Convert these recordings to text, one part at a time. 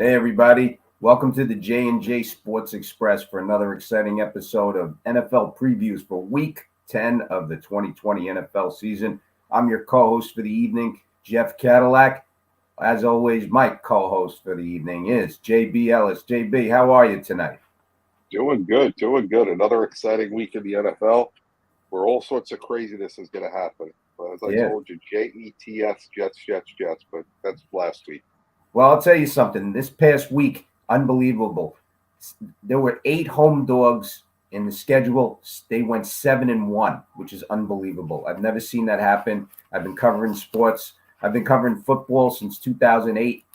Hey everybody, welcome to the J&J Sports Express for another exciting episode of NFL previews for Week 10 of the 2020 NFL season. I'm your co-host for the evening, Jeff Cadillac. As always, my co-host for the evening is JB Ellis. JB, how are you tonight? Doing good. Another exciting week in the NFL where all sorts of craziness is going to happen. But as I told you, Jets, Jets, but that's last week. Well, I'll tell you something. This past week, unbelievable. There were 8 home dogs in the schedule. They went 7-1, which is unbelievable. I've never seen that happen. I've been covering sports. I've been covering football since 2008.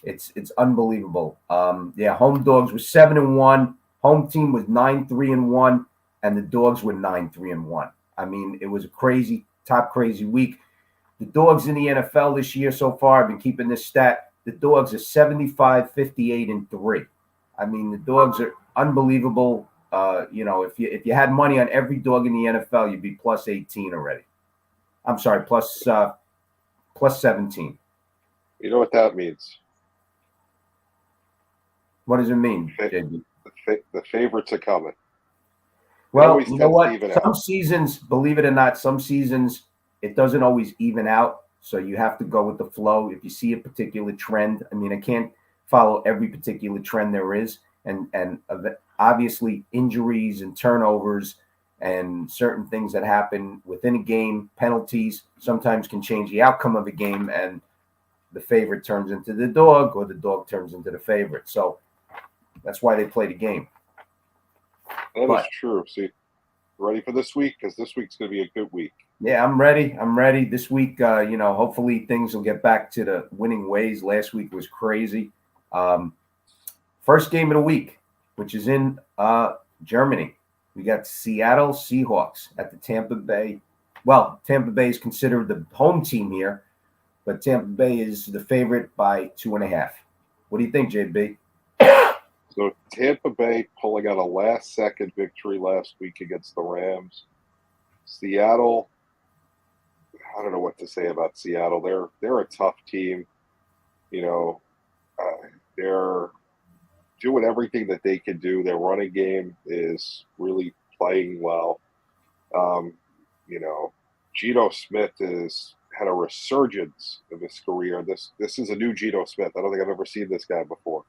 It's unbelievable. Home dogs were 7-1. Home team was 9-3-1, and the dogs were 9-3-1. I mean, it was a crazy week. The dogs in the NFL this year so far, I've been keeping this stat. The dogs are 75, 58, and 3. I mean, the dogs are unbelievable. If you had money on every dog in the NFL, you'd be plus 18 already. I'm sorry, plus 17. You know what that means? What does it mean, JB? The favorites are coming. Well, you know what? Some seasons, believe it or not, it doesn't always even out. So you have to go with the flow. If you see a particular trend, I mean, I can't follow every particular trend there is. And obviously injuries and turnovers and certain things that happen within a game, penalties, sometimes can change the outcome of a game, and the favorite turns into the dog or the dog turns into the favorite. So that's why they play the game. That is true. See, ready for this week? Because this week's going to be a good week. Yeah, I'm ready. This week, hopefully things will get back to the winning ways. Last week was crazy. First game of the week, which is in Germany. We got Seattle Seahawks at the Tampa Bay. Well, Tampa Bay is considered the home team here, but Tampa Bay is the favorite by 2.5. What do you think, JB? So Tampa Bay pulling out a last-second victory last week against the Rams. Seattle, I don't know what to say about Seattle. They're a tough team. They're doing everything that they can do. Their running game is really playing well. Geno Smith had a resurgence of his career. This is a new Geno Smith. I don't think I've ever seen this guy before.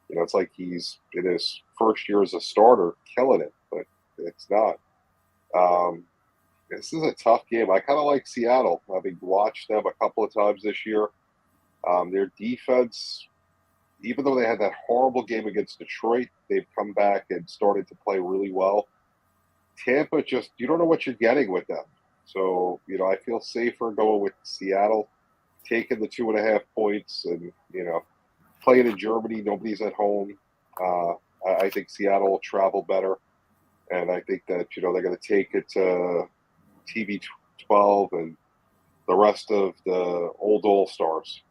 It's like he's in his first year as a starter, killing it, but it's not. This is a tough game. I kind of like Seattle, having watched them a couple of times this year. Their defense, even though they had that horrible game against Detroit, they've come back and started to play really well. Tampa, you don't know what you're getting with them. So, I feel safer going with Seattle, taking the 2.5 points, and, playing in Germany, nobody's at home. I think Seattle will travel better. And I think that, they're going to take it to TB12 and the rest of the old All-Stars.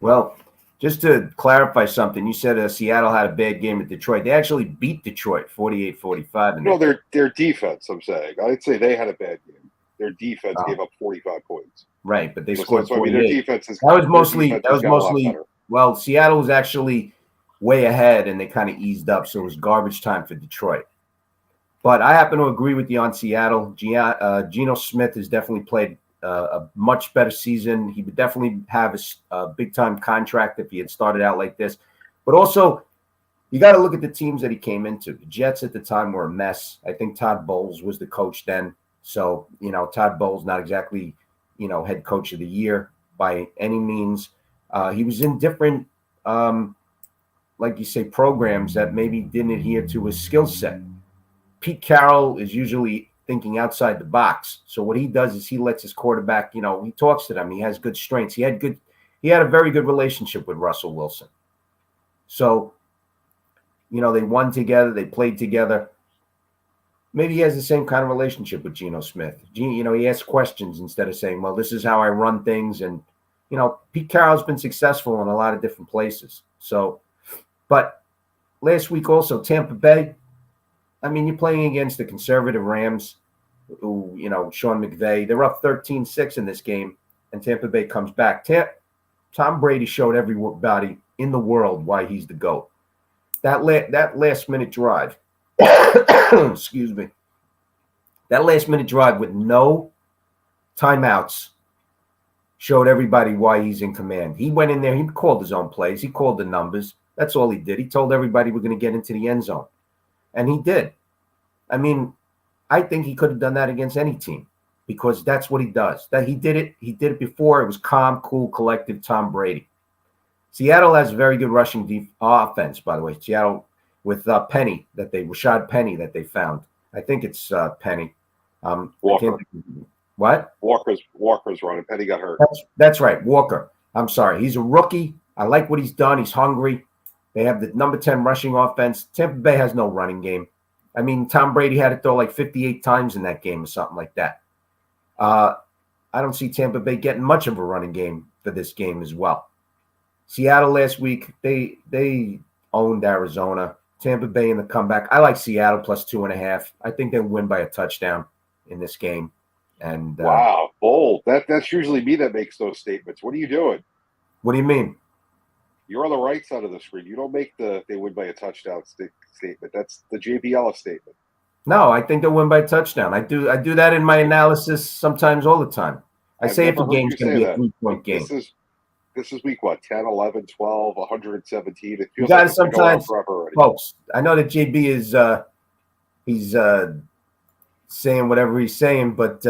Well, just to clarify something, you said Seattle had a bad game at Detroit. They actually beat Detroit 48-45. No, their defense, I'm saying. I'd say they had a bad game. Their defense gave up 45 points. Right, but they scored 48. Their defense is mostly well, Seattle was actually way ahead, and they kind of eased up, so it was garbage time for Detroit. But I happen to agree with you on Seattle. Geno Smith has definitely played a much better season. He would definitely have a big-time contract if he had started out like this. But also, you got to look at the teams that he came into. The Jets at the time were a mess. I think Todd Bowles was the coach then. So, Todd Bowles, not exactly, head coach of the year by any means. He was in different, like you say, programs that maybe didn't adhere to his skill set. Pete Carroll is usually thinking outside the box. So what he does is he lets his quarterback, he talks to them. He has good strengths. He had a very good relationship with Russell Wilson. So, they won together. They played together. Maybe he has the same kind of relationship with Geno Smith. He asks questions instead of saying, well, this is how I run things. And, Pete Carroll's been successful in a lot of different places. So, but last week also, Tampa Bay, I mean, you're playing against the conservative Rams, who, Sean McVay, they're up 13-6 in this game, and Tampa Bay comes back. Tom Brady showed everybody in the world why he's the GOAT. That last minute drive, excuse me, that last minute drive with no timeouts showed everybody why he's in command. He went in there, he called his own plays, he called the numbers. That's all he did. He told everybody we're going to get into the end zone. And he did. I mean, I think he could have done that against any team because that's what he does. That he did it before. It was calm, cool, collective Tom Brady. Seattle has a very good rushing offense, by the way. Seattle with Rashad Penny that they found. I think it's Penny. Walker. What? Walker's running. Penny got hurt. That's right. Walker. I'm sorry. He's a rookie. I like what he's done. He's hungry. They have the number 10 rushing offense. Tampa Bay has no running game. I mean, Tom Brady had to throw like 58 times in that game or something like that. I don't see Tampa Bay getting much of a running game for this game as well. Seattle last week, they owned Arizona. Tampa Bay in the comeback. I like Seattle plus 2.5. I think they'll win by a touchdown in this game. And wow, bold. That's usually me that makes those statements. What are you doing? What do you mean? You're on the right side of the screen. You don't make they win by a touchdown statement. That's the JB Ellis statement. No, I think they'll win by a touchdown. I do that in my analysis sometimes all the time. I say if the game's going to be a 3-point game. This is week what? 10, 11, 12, 117. It feels like sometimes, folks, I know that JB is he's saying whatever he's saying, but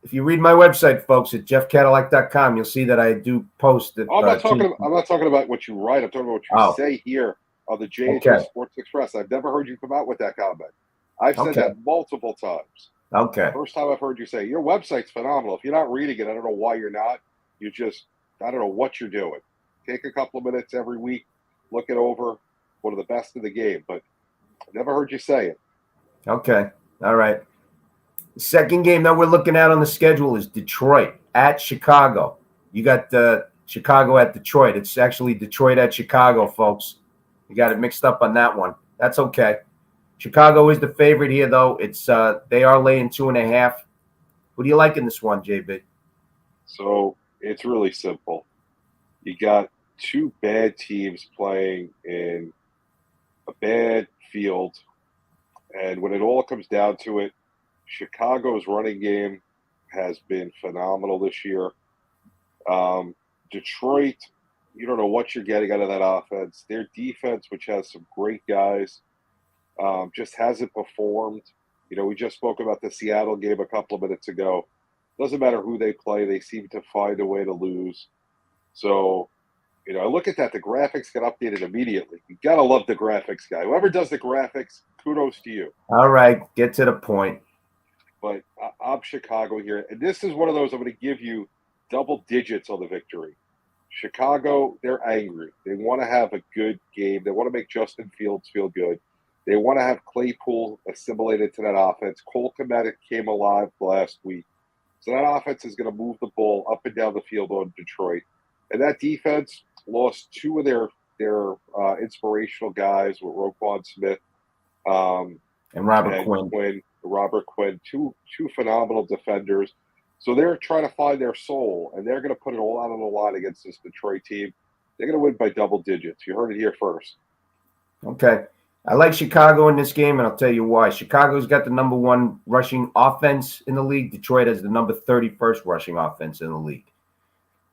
if you read my website, folks, at jeffcadillac.com, you'll see that I do post that. I'm not talking about what you write. I'm talking about what you say here on the JHS Sports Express. I've never heard you come out with that comment. I've said that multiple times. Okay. First time I've heard you say your website's phenomenal. If you're not reading it, I don't know why you're not. I don't know what you're doing. Take a couple of minutes every week, look it over. One of the best in the game, but I never heard you say it. Okay. All right. The second game that we're looking at on the schedule is Detroit at Chicago. You got Chicago at Detroit. It's actually Detroit at Chicago, folks. You got it mixed up on that one. That's okay. Chicago is the favorite here, though. It's they are laying 2.5. Who do you like in this one, JB? So it's really simple. You got two bad teams playing in a bad field, and when it all comes down to it, Chicago's running game has been phenomenal this year. Detroit, you don't know what you're getting out of that offense. Their defense, which has some great guys, just hasn't performed. You know, we just spoke about the Seattle game a couple of minutes ago. Doesn't matter who they play, they seem to find a way to lose. So, you know, I look at that. The graphics get updated immediately. You got to love the graphics guy. Whoever does the graphics, kudos to you. All right, get to the point. But I'm Chicago here. And this is one of those I'm going to give you double digits on the victory. Chicago, they're angry. They want to have a good game. They want to make Justin Fields feel good. They want to have Claypool assimilated to that offense. Cole Kmet came alive last week. So that offense is going to move the ball up and down the field on Detroit. And that defense lost two of their inspirational guys with Roquan Smith and Robert Quinn. Robert Quinn, two phenomenal defenders. So they're trying to find their soul, and they're going to put it all out on the line against this Detroit team. They're going to win by double digits. You heard it here first. Okay. I like Chicago in this game, and I'll tell you why. Chicago's got the number 1 rushing offense in the league. Detroit has the number 31st rushing offense in the league.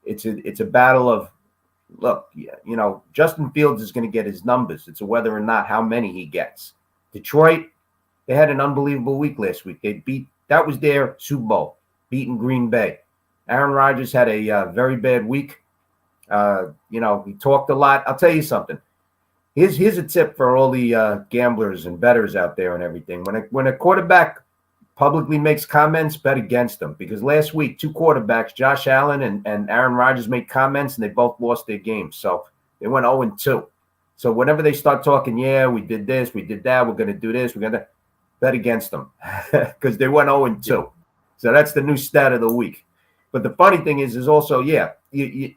It's a battle of, look, you know, Justin Fields is going to get his numbers. It's a whether or not how many he gets. Detroit, they had an unbelievable week last week. That was their Super Bowl, beating Green Bay. Aaron Rodgers had a very bad week. You know, he talked a lot. I'll tell you something. Here's a tip for all the gamblers and bettors out there and everything. When a quarterback publicly makes comments, bet against them. Because last week, 2 quarterbacks, Josh Allen and Aaron Rodgers, made comments, and they both lost their games. So they went 0-2. So whenever they start talking, yeah, we did this, we did that, we're going to do this, we're going to bet against them. Because they went 0-2. So that's the new stat of the week. But the funny thing is also,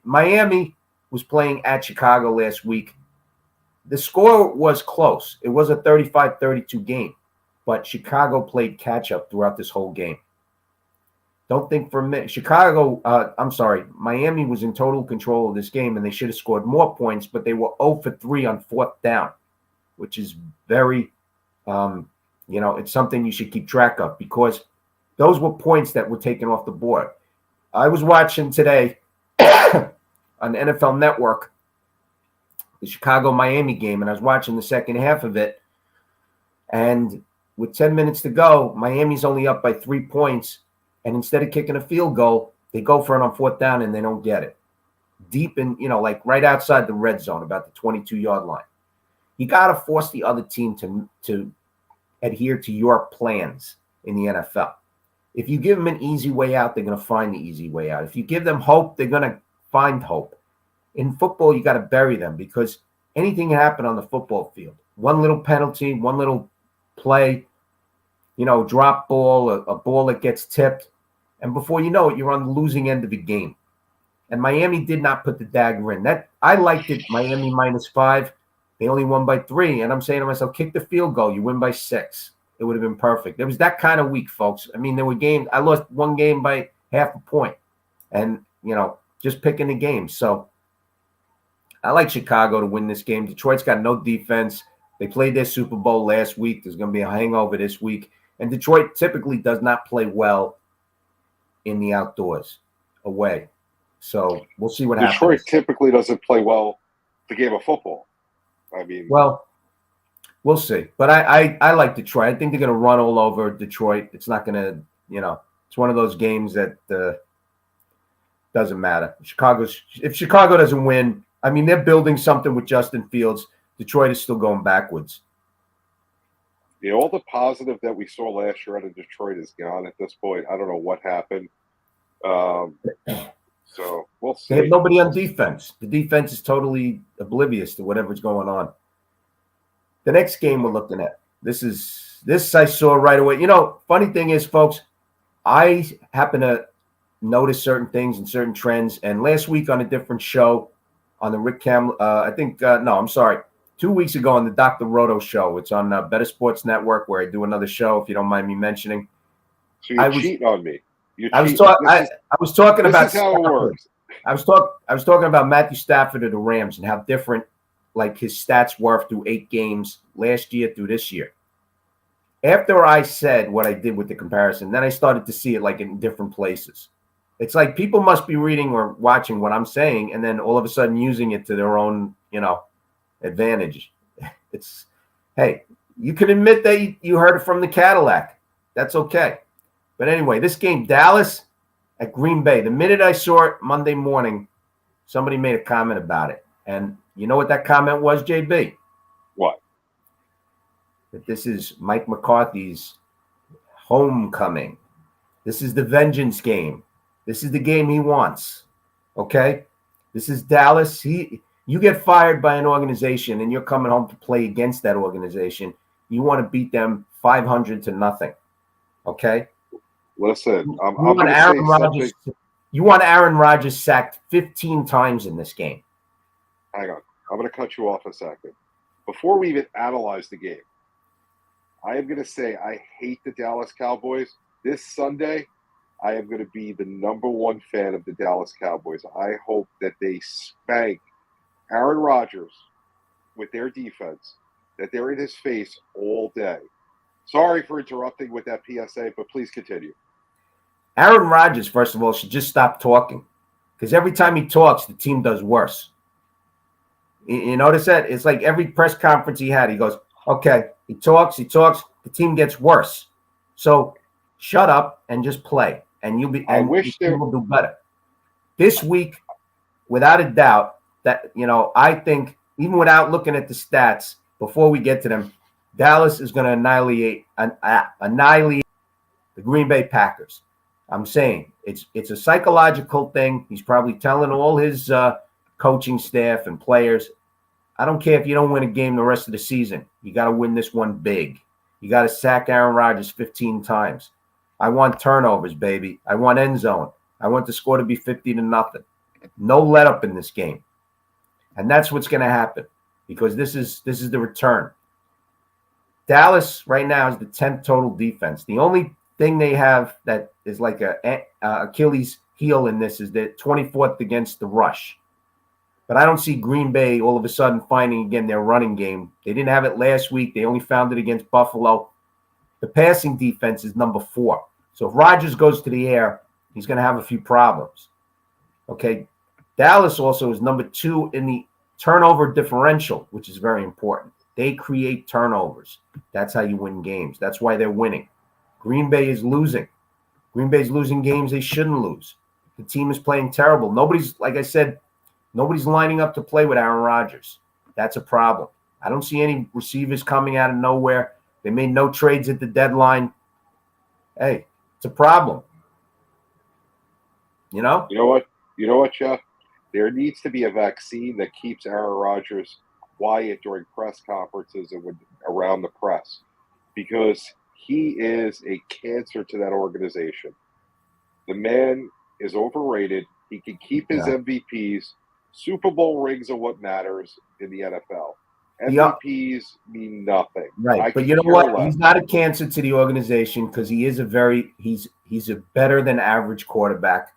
Miami was playing at Chicago last week. The score was close. It was a 35-32 game, but Chicago played catch-up throughout this whole game. Don't think for a minute. Miami was in total control of this game, and they should have scored more points, but they were 0 for 3 on 4th down, which is very, it's something you should keep track of because those were points that were taken off the board. I was watching today on NFL Network the Chicago-Miami game, and I was watching the second half of it, and with 10 minutes to go, Miami's only up by 3 points. And instead of kicking a field goal, they go for it on 4th down and they don't get it. Deep in, like right outside the red zone, about the 22-yard line. You got to force the other team to adhere to your plans in the NFL. If you give them an easy way out, they're going to find the easy way out. If you give them hope, they're going to find hope. In football, you got to bury them because anything can happen on the football field. One little penalty, one little play, drop ball, a ball that gets tipped. And before you know it, you're on the losing end of the game. And Miami did not put the dagger in. That I liked it, Miami -5. They only won by 3. And I'm saying to myself, kick the field goal. You win by 6. It would have been perfect. It was that kind of week, folks. I mean, there were games. I lost one game by half a point. And, just picking the game. So I like Chicago to win this game. Detroit's got no defense. They played their Super Bowl last week. There's going to be a hangover this week. And Detroit typically does not play well in the outdoors away. So we'll see what happens. Detroit typically doesn't play well the game of football. I mean, well, we'll see. But I like Detroit. I think they're going to run all over Detroit. It's not going to, it's one of those games that doesn't matter. If Chicago doesn't win, I mean, they're building something with Justin Fields. Detroit is still going backwards. All the positive that we saw last year out of Detroit is gone at this point. I don't know what happened. So we'll see. They have nobody on defense. The defense is totally oblivious to whatever's going on. The next game we're looking at. This I saw right away. Funny thing is, folks, I happen to notice certain things and certain trends. And last week on a different show on the Rick Cam, 2 weeks ago on the Dr. Roto show. It's on Better Sports Network where I do another show, if you don't mind me mentioning. So you're cheating on me. I was talking about this is how it works. I was talking about Matthew Stafford of the Rams and how different like his stats were through 8 games last year through this year. After I said what I did with the comparison, then I started to see it like in different places. It's like people must be reading or watching what I'm saying and then all of a sudden using it to their own, advantage. It's, hey, you can admit that you heard it from the Cadillac. That's okay. But anyway, this game, Dallas at Green Bay. The minute I saw it Monday morning, somebody made a comment about it. And you know what that comment was, JB? What? That this is Mike McCarthy's homecoming. This is the vengeance game. This is the game he wants. Okay? This is Dallas. You get fired by an organization and you're coming home to play against that organization. You want to beat them 500 to nothing. Okay? Listen, you want Aaron Rodgers sacked 15 times in this game. Hang on. I'm going to cut you off a second. Before we even analyze the game, I am going to say I hate the Dallas Cowboys. This Sunday, I am going to be the #1 fan of the Dallas Cowboys. I hope that they spank Aaron Rodgers with their defense, that they're in his face all day. Sorry for interrupting with that PSA, but please continue. Aaron Rodgers, first of all, should just stop talking because every time he talks, the team does worse. You notice that? It's like every press conference he had, he goes, okay, he talks, the team gets worse. So shut up and just play, and you'll be. And the team will do better. This week, without a doubt, that I think even without looking at the stats before we get to them, Dallas is going to annihilate the Green Bay Packers. I'm saying it's a psychological thing. He's probably telling all his coaching staff and players, I don't care if you don't win a game the rest of the season. You got to win this one big. You got to sack Aaron Rodgers 15 times. I want turnovers, baby. I want end zone. I want the score to be 50-0. No let up in this game. And that's what's going to happen because this is the return. Dallas right now is the 10th total defense. The only thing they have that is like a Achilles heel in this is that 24th against the rush. But I don't see Green Bay all of a sudden finding again their running game. They didn't have it last week. They only found it against Buffalo. The passing defense is number 4. So if Rodgers goes to the air, he's going to have a few problems. Okay. Dallas also is number 2 in the turnover differential, which is very important. They create turnovers. That's how you win games. That's why they're winning. Green Bay is losing. Green Bay's losing games they shouldn't lose. The team is playing terrible. Like I said, nobody's lining up to play with Aaron Rodgers. That's a problem. I don't see any receivers coming out of nowhere. They made no trades at the deadline. Hey, it's a problem. You know? You know what, Jeff? There needs to be a vaccine that keeps Aaron Rodgers quiet during press conferences and around the press, because he is a cancer to that organization. The man is overrated. He can keep his MVPs. Super Bowl rings are what matters in the NFL. MVPs mean nothing. Right. But you know what? He's not a cancer to the organization because he is he's a better than average quarterback.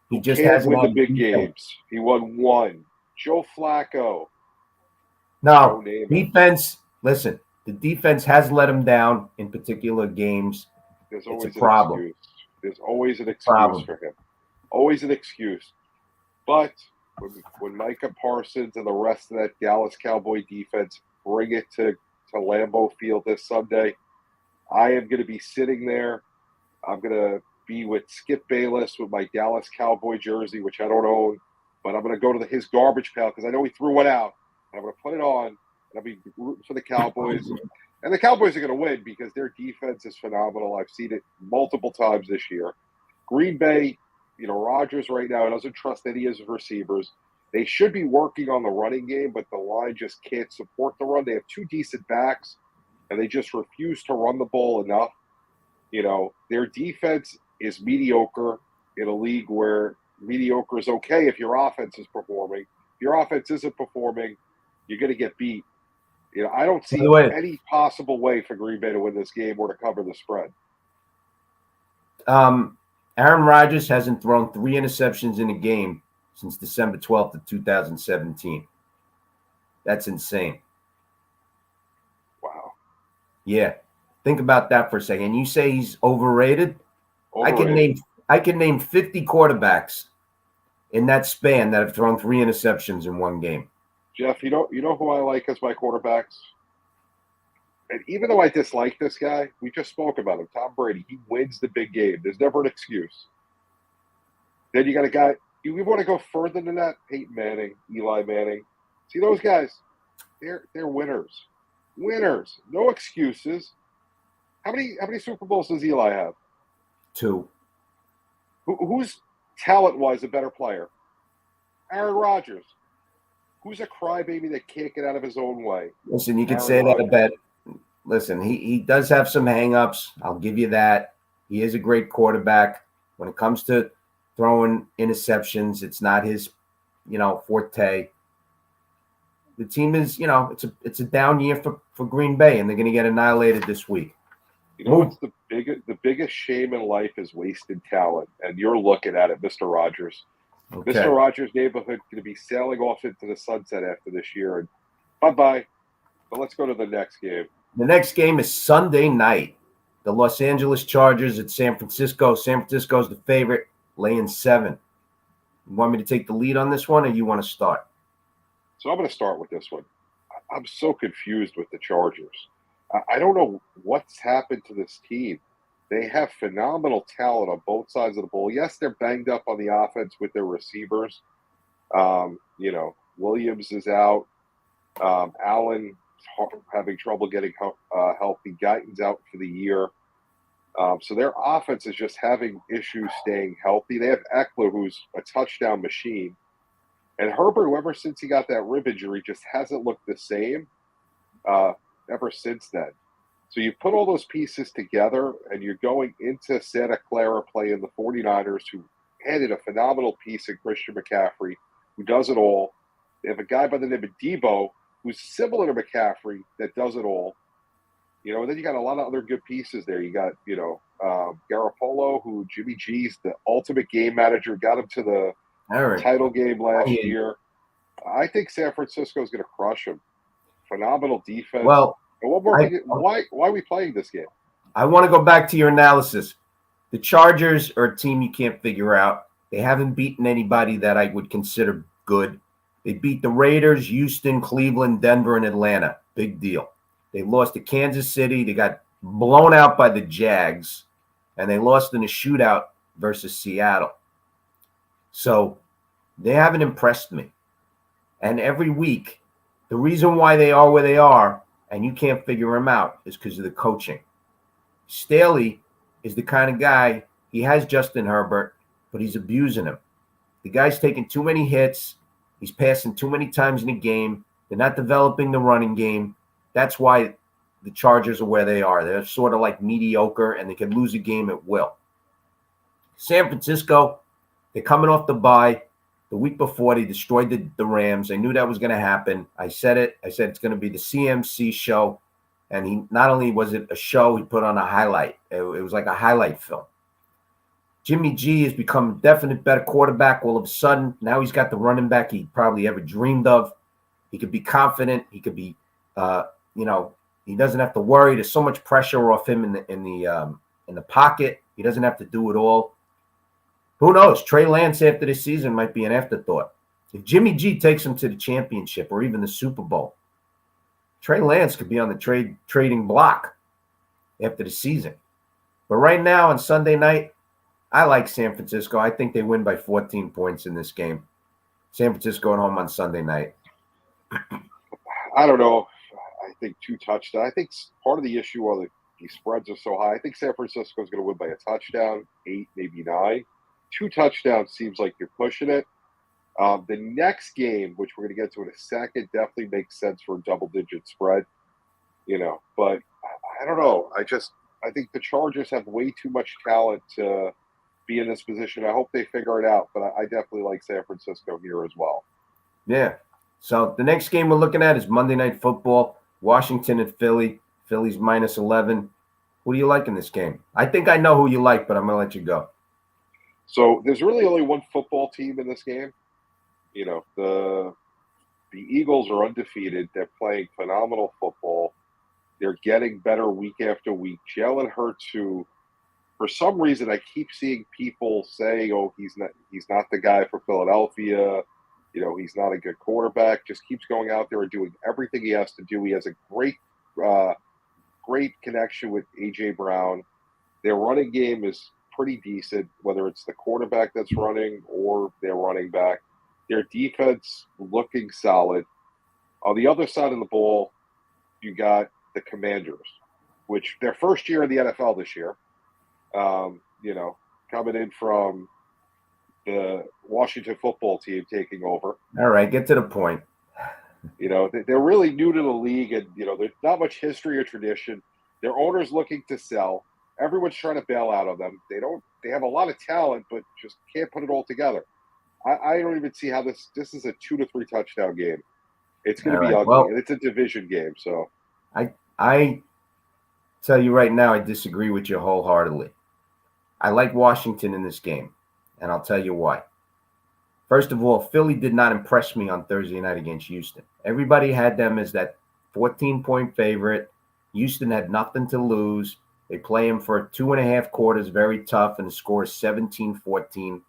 He just hasn't win the big games. He won one. Joe Flacco. No, defense. Listen, the defense has let him down in particular games. There's always a problem. Excuse. There's always an excuse for him. Always an excuse. But when Micah Parsons and the rest of that Dallas Cowboy defense bring it to Lambeau Field this Sunday, I am going to be sitting there. I'm going to be with Skip Bayless with my Dallas Cowboy jersey, which I don't own, but I'm going to go to his garbage pail because I know he threw one out. And I'm going to put it on, and I'll be rooting for the Cowboys. And the Cowboys are going to win because their defense is phenomenal. I've seen it multiple times this year. Green Bay, Rodgers right now doesn't trust any of his receivers. They should be working on the running game, but the line just can't support the run. They have 2 decent backs, and they just refuse to run the ball enough. Their defense is mediocre in a league where mediocre is okay if your offense is performing. If your offense isn't performing, you're going to get beat. I don't see any possible way for Green Bay to win this game or to cover the spread. Aaron Rodgers hasn't thrown 3 interceptions in a game since December 12th of 2017. That's insane. Wow. Yeah. Think about that for a second. You say he's overrated? I can name 50 quarterbacks in that span that have thrown 3 interceptions in one game. Jeff, you know who I like as my quarterbacks? And even though I dislike this guy, we just spoke about him, Tom Brady. He wins the big game. There's never an excuse. Then you got a guy, you want to go further than that? Peyton Manning, Eli Manning. See, those guys, they're winners. Winners. No excuses. How many Super Bowls does Eli have? 2. Who's talent-wise a better player? Aaron Rodgers. Who's a crybaby that can't get out of his own way? Listen, you can say that about. Listen, he does have some hang-ups. I'll give you that. He is a great quarterback. When it comes to throwing interceptions, it's not his, forte. The team is, it's a down year for Green Bay, and they're going to get annihilated this week. What's the biggest shame in life is wasted talent, and you're looking at it, Mr. Rogers. Okay. Mr. Rogers' neighborhood going to be sailing off into the sunset after this year, and bye-bye. But let's go to the next game. The next game is Sunday night. The Los Angeles Chargers at San Francisco. San Francisco's the favorite, laying 7. You want me to take the lead on this one, or you want to start? So I'm going to start with this one. I'm so confused with the Chargers. I don't know what's happened to this team. They have phenomenal talent on both sides of the ball. Yes, they're banged up on the offense with their receivers. Williams is out. Allen having trouble getting healthy. Guyton's out for the year. So their offense is just having issues staying healthy. They have Eckler, who's a touchdown machine. And Herbert, ever since he got that rib injury, just hasn't looked the same ever since then. So you put all those pieces together, and you're going into Santa Clara playing the 49ers, who added a phenomenal piece in Christian McCaffrey, who does it all. They have a guy by the name of Debo, who's similar to McCaffrey, that does it all. And then you got a lot of other good pieces there. You got, Garoppolo, who Jimmy G's the ultimate game manager, got him to the Eric. title game last year. I think San Francisco is going to crush him. Phenomenal defense. Well, and one more thing, why are we playing this game? I want to go back to your analysis. The Chargers are a team you can't figure out. They haven't beaten anybody that I would consider good. They beat the Raiders, Houston, Cleveland, Denver, and Atlanta. Big deal. They lost to Kansas City. They got blown out by the Jags, and they lost in a shootout versus Seattle. So they haven't impressed me. And every week, the reason why they are where they are, and you can't figure them out, is because of the coaching. Staley is the kind of guy, he has Justin Herbert, but he's abusing him. The guy's taking too many hits. He's passing too many times in a game. They're not developing the running game. That's why the Chargers are where they are. They're sort of like mediocre, and they can lose a game at will. San Francisco, they're coming off the bye. The week before, they destroyed the Rams. I knew that was going to happen. I said it. I said it's going to be the CMC show. And he not only was it a show, he put on a highlight. It was like a highlight film. Jimmy G has become a definite better quarterback all of a sudden. Now he's got the running back he probably ever dreamed of. He could be confident. He could be, he doesn't have to worry. There's so much pressure off him in the pocket. He doesn't have to do it all. Who knows? Trey Lance after this season might be an afterthought. If Jimmy G takes him to the championship or even the Super Bowl, Trey Lance could be on the trading block after the season. But right now on Sunday night, I like San Francisco. I think they win by 14 points in this game. San Francisco at home on Sunday night. I don't know. I think 2 touchdowns. I think part of the issue are the spreads are so high. I think San Francisco is going to win by a touchdown, 8, maybe 9. 2 touchdowns seems like you're pushing it. The next game, which we're going to get to in a second, definitely makes sense for a double-digit spread. But I don't know. I think the Chargers have way too much talent to be in this position. I hope they figure it out, but I definitely like San Francisco here as well. Yeah. So the next game we're looking at is Monday Night Football, Washington at Philly. Philly's minus 11. Who do you like in this game? I think I know who you like, but I'm going to let you go. So there's really only one football team in this game. The Eagles are undefeated. They're playing phenomenal football. They're getting better week after week. Jalen Hurts, who for some reason I keep seeing people say, "Oh, he's not the guy for Philadelphia. He's not a good quarterback." Just keeps going out there and doing everything he has to do. He has a great connection with A.J. Brown. Their running game is pretty decent, whether it's the quarterback that's running or their running back. Their defense looking solid. On the other side of the ball, you got the Commanders, which their first year in the NFL this year, coming in from the Washington football team taking over. All right, get to the point. They're really new to the league, and, there's not much history or tradition. Their owner's looking to sell. Everyone's trying to bail out of them. They have a lot of talent, but just can't put it all together. I don't even see how this is a 2 to 3 touchdown game. It's going to be ugly, and it's a division game. So I tell you right now, I disagree with you wholeheartedly. I like Washington in this game, and I'll tell you why. First of all, Philly did not impress me on Thursday night against Houston. Everybody had them as that 14-point favorite. Houston had nothing to lose. They play him for 2.5 quarters, very tough, and the score is 17-14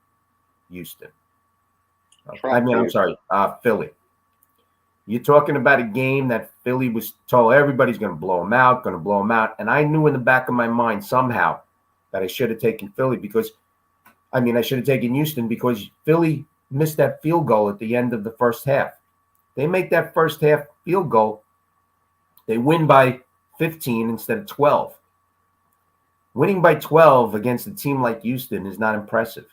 Houston. Philly. You're talking about a game that Philly was told everybody's going to blow them out. And I knew in the back of my mind somehow that I should have taken Philly I should have taken Houston because Philly missed that field goal at the end of the first half. They make that first half field goal. They win by 15 instead of 12. Winning by 12 against a team like Houston is not impressive.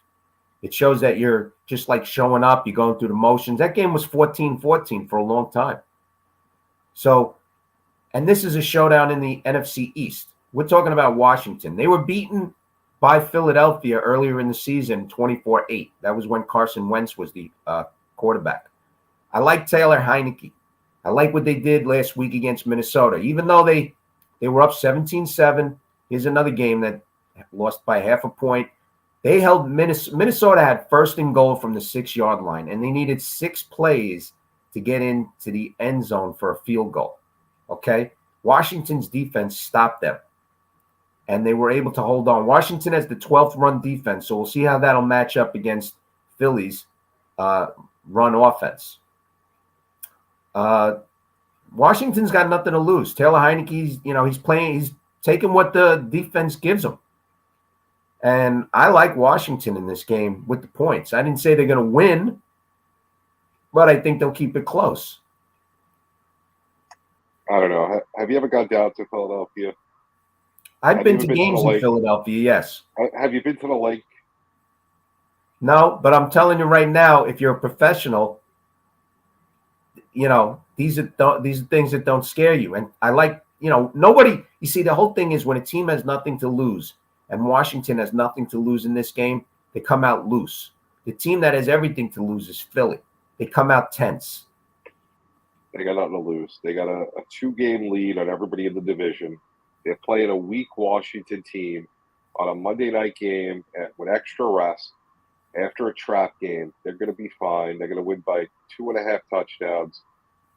It shows that you're just like showing up, you're going through the motions. That game was 14-14 for a long time. So, and this is a showdown in the NFC East. We're talking about Washington. They were beaten by Philadelphia earlier in the season, 24-8. That was when Carson Wentz was the quarterback. I like Taylor Heineke. I like what they did last week against Minnesota. Even though they They were up 17-7. Here's another game that lost by half a point. They held Minnesota had first and goal from the 6-yard line, and they needed 6 plays to get into the end zone for a field goal. Okay? Washington's defense stopped them, and they were able to hold on. Washington has the 12th run defense, so we'll see how that'll match up against Philly's run offense. Washington's got nothing to lose. Taylor Heineke's, he's taking what the defense gives him. And I like Washington in this game with the points. I didn't say they're going to win, but I think they'll keep it close. I don't know. Have you ever gone down to Philadelphia? I've been to games in Philadelphia, yes. Have you been to the lake? No, but I'm telling you right now, if you're a professional, these are things that don't scare you. And I like, nobody, you see, the whole thing is when a team has nothing to lose, and Washington has nothing to lose in this game, they come out loose. The team that has everything to lose is Philly. They come out tense. They got nothing to lose. They got a 2-game lead on everybody in the division. They're playing a weak Washington team on a Monday night game with extra rest after a trap game. They're going to be fine. They're going to win by 2.5 touchdowns.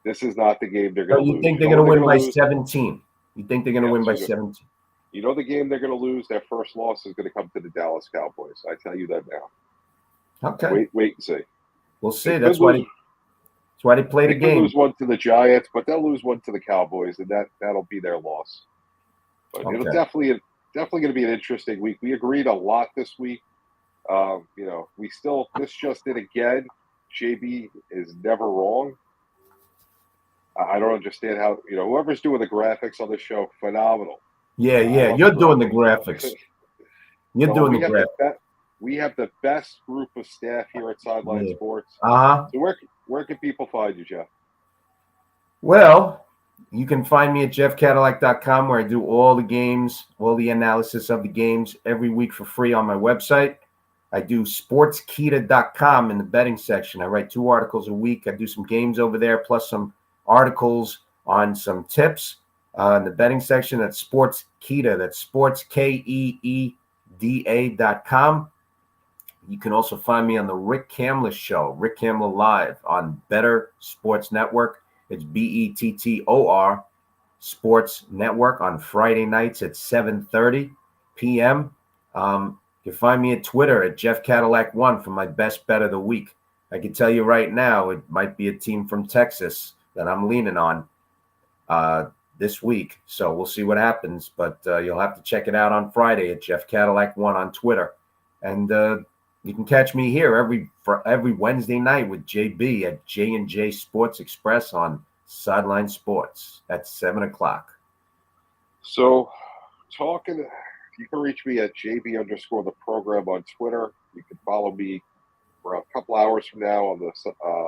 This is not the game they're going to lose. You think they're going to win by 17? You think they're going to win by 17? You know the game they're going to lose? Their first loss is going to come to the Dallas Cowboys. I tell you that now. Okay. Wait and see. We'll see. That's why they play the game. They'll lose one to the Giants, but they'll lose one to the Cowboys, and that'll be their loss. But it'll definitely going to be an interesting week. We agreed a lot this week. This just did again. JB is never wrong. I don't understand how, whoever's doing the graphics on the show, phenomenal. Yeah, you're doing the graphics. You're doing the graphics. We have the best group of staff here at Sideline Sports. Uh-huh. So where can people find you, Jeff? Well, you can find me at jeffcadillac.com, where I do all the games, all the analysis of the games every week for free on my website. I do sportskita.com in the betting section. I write 2 articles a week. I do some games over there, plus some articles on some tips in the betting section. That's Sportskita. That's sports, KEEDA.com. You can also find me on the Rick Kamler Show, Rick Kamler Live on Better Sports Network. It's BETTOR Sports Network on Friday nights at 7:30 p.m. You can find me at Twitter at JeffCadillac1 for my best bet of the week. I can tell you right now, it might be a team from Texas that I'm leaning on this week. So we'll see what happens. But you'll have to check it out on Friday at JeffCadillac1 on Twitter. And you can catch me here every Wednesday night with JB at J&J Sports Express on Sideline Sports at 7:00. So, you can reach me at JB_the program on Twitter. You can follow me for a couple hours from now on the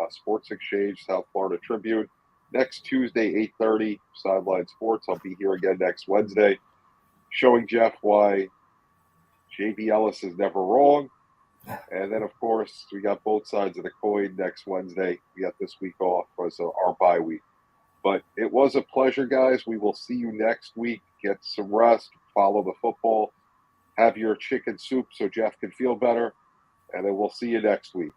Sports Exchange, South Florida Tribune. Next Tuesday, 8:30, Sideline Sports. I'll be here again next Wednesday, showing Jeff why JB Ellis is never wrong. And then, of course, we got both sides of the coin next Wednesday. We got this week off as our bye week. But it was a pleasure, guys. We will see you next week. Get some rest. Follow the football. Have your chicken soup so Jeff can feel better. And then we'll see you next week.